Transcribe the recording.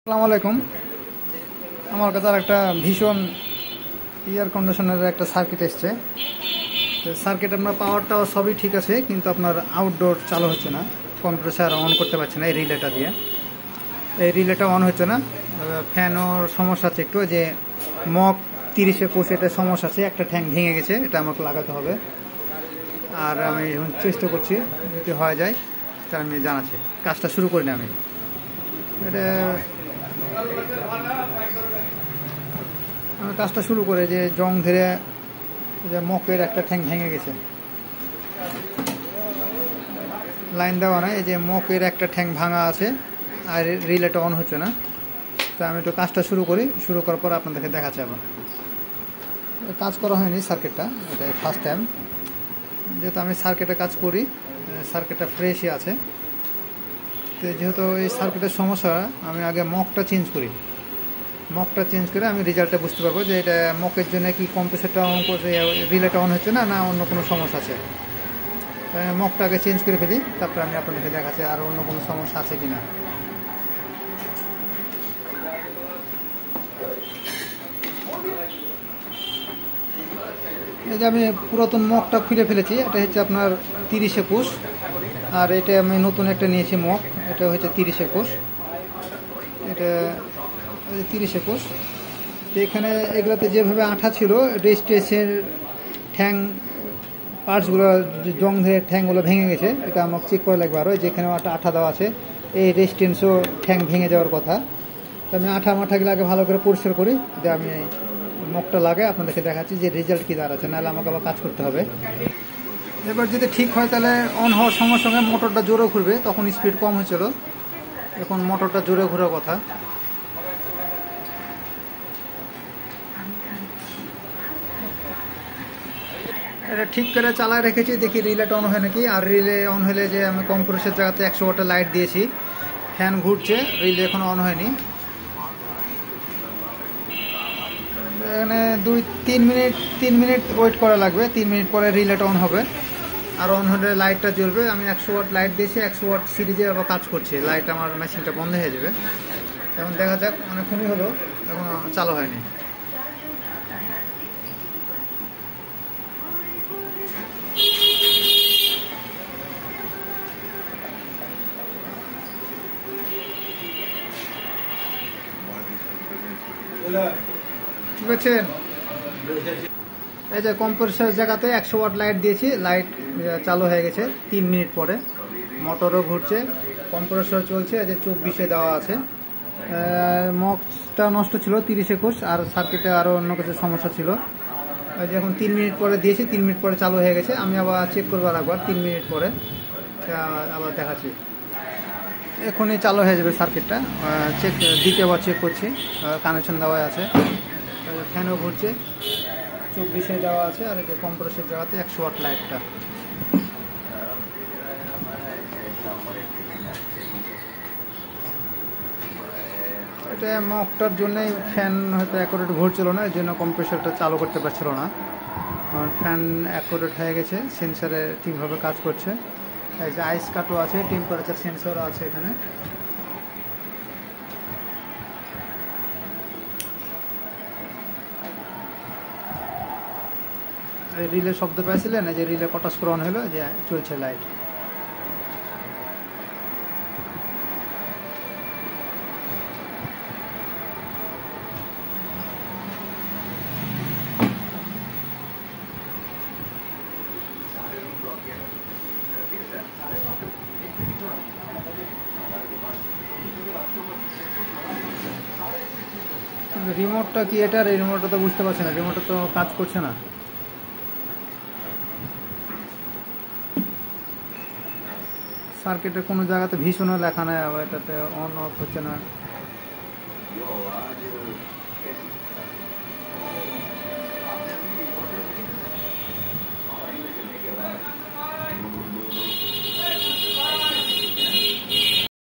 আসসালামু আলাইকুম। আমার কাছে একটা ভীষণ এয়ার কন্ডিশনারের একটা সার্কিট এসছে। সার্কিট আপনার পাওয়ারটাও সবই ঠিক আছে, কিন্তু আপনার আউটডোর চালু হচ্ছে না, কম্প্রেসার অন করতে পারছে না। এই রিলেটা অন হচ্ছে না। ফ্যানও সমস্যা আছে একটু, যে মক 30-21 এটা সমস্যা আছে, একটা ট্যাঙ্ক ভেঙে গেছে, এটা আমাকে লাগাতে হবে। আর আমি চেষ্টা করছি, যদি হয়ে যায় তা আমি জানাচ্ছি। কাজটা শুরু করিনি আমি। কাজটা শুরু করে যে জং ধরে যে মকের একটা ঠ্যাং ভেঙে গেছে, লাইন দেওয়া নাই, এই যে মকের একটা ঠ্যাং ভাঙা আছে আর রিলেটা অন হচ্ছে না। তা আমি একটু কাজটা শুরু করি, শুরু করার পর আপনাদেরকে দেখাচ্ছি। আবার কাজ করা হয়নি সার্কিটটা, এটা ফার্স্ট টাইম। যেহেতু আমি সার্কিটে কাজ করি, সার্কিটটা ফ্রেশই আছে, তো যেহেতু এই সার্কিটের সমস্যা, আমি আগে মকটা চেঞ্জ করি। মকটা চেঞ্জ করে আমি রেজাল্টটা বুঝতে পারবো যে এটা মকের জন্য কি কম্প্রেসারটা অন করছে, রিলেটা অন হচ্ছে না, না অন্য কোনো সমস্যা আছে। মকটা আগে চেঞ্জ করে ফেলি, তারপরে আমি আপনাদেরকে দেখাচ্ছি আর অন্য কোনো সমস্যা আছে কিনা। এই যে আমি পুরাতন মকটা খুলে ফেলেছি, এটা হচ্ছে আপনার 30-21, আর এটা আমি নতুন একটা নিয়েছি মক, এটা হচ্ছে 30-21, এটা 30-21। তো এখানে এগুলোতে যেভাবে আঠা ছিল, রেজিস্ট্রেশন ঠ্যাং পার্টসগুলো জং ধরে ঠ্যাংগুলো ভেঙে গেছে, এটা আমাকে চেক করা লাগবে। আরও যেখানে আঠা দেওয়া আছে, এই রেজিস্ট্যান্সও ঠ্যাং ভেঙে যাওয়ার কথা। তো আমি মাঠাগুলো আগে ভালো করে পরিষ্কার করি, যে আমি মকটা লাগে আপনাদেরকে দেখাচ্ছি যে রেজাল্ট কী দাঁড়াচ্ছে, নাহলে আমাকে আবার কাজ করতে হবে। এবার যদি ঠিক হয় তাহলে অন হওয়ার সঙ্গে সঙ্গে মোটরটা জোরে ঘুরবে, তখন স্পিড কম হয়েছিল, এখন মোটরটা জোরে ঘোরার কথা। এটা ঠিক করে চালায় রেখেছি, দেখি রিলেটা অন হয় নাকি। আর রিলে অন হলে, যে আমি কম্প্রেসার জায়গাতে 100 ওয়াটের লাইট দিয়েছি, ফ্যান ঘুরছে, রিলে এখনো অন হয়নি। এখানে 3 মিনিট ওয়েট করা লাগবে, 3 মিনিট পরে রিলেটা অন হবে। আর অন হলে লাইটটা জ্বলবে। আমি 100 ওয়াট লাইট দিয়েছি, 100 ওয়াট সিরিজে আবার কাজ করছে, লাইট আমার মেশিনটা বন্ধ হয়ে যাবে। এখন দেখা যাক, অনেকক্ষণই হলো, এখনো চালু হয়নি। ঠিক আছে, এই যে কম্প্রেসার জায়গাতে 100 ওয়াট লাইট দিয়েছি, লাইট চালু হয়ে গেছে 3 মিনিট পরে। মোটরও ঘুরছে, কম্প্রেসার চলছে, এই যে 24-এ দেওয়া আছে। মকটা নষ্ট ছিল 30-21, আর সার্কিটে আরও অন্য কিছু সমস্যা ছিল। যে এখন 3 মিনিট পরে দিয়েছি, 3 মিনিট পরে চালু হয়ে গেছে। আমি আবার চেক করবো একবার 3 মিনিট পরে, আবার দেখাচ্ছি। এখনই চালু হয়ে যাবে সার্কিটটা। চেক দ্বিতীয়বার চেক করছি, কানেকশন দেওয়া আছে, ফ্যানও ঘুরছে, 24-এ দেওয়া আছে, আর এই যে কম্প্রেসার জায়গাতে 100 ওয়াট লাইটটা। এটা মকটার জন্যই ফ্যান হয়তো অ্যাকুরেট ঘুরছিল না, এই জন্য কম্প্রেসারটা চালু করতে পারছিল না। ফ্যান অ্যাকুরেট হয়ে গেছে, সেন্সারে ঠিকভাবে কাজ করছে। এই যে আইস কাটও আছে, টেম্পারেচার সেন্সরও আছে এখানে। এই রিলে শব্দ পেয়েছিলেন, এই যে রিলে কটাস করে অন হলো, যে চলছে লাইট। রিমোটটা কি এটার? এই রিমোটটা তো বুঝতে পারছি না, রিমোটটা তো কাজ করছে না। সার্কিটে কোনো জায়গাতে ভীষণও লেখা নেই, এটাতে অন অফ হচ্ছে না।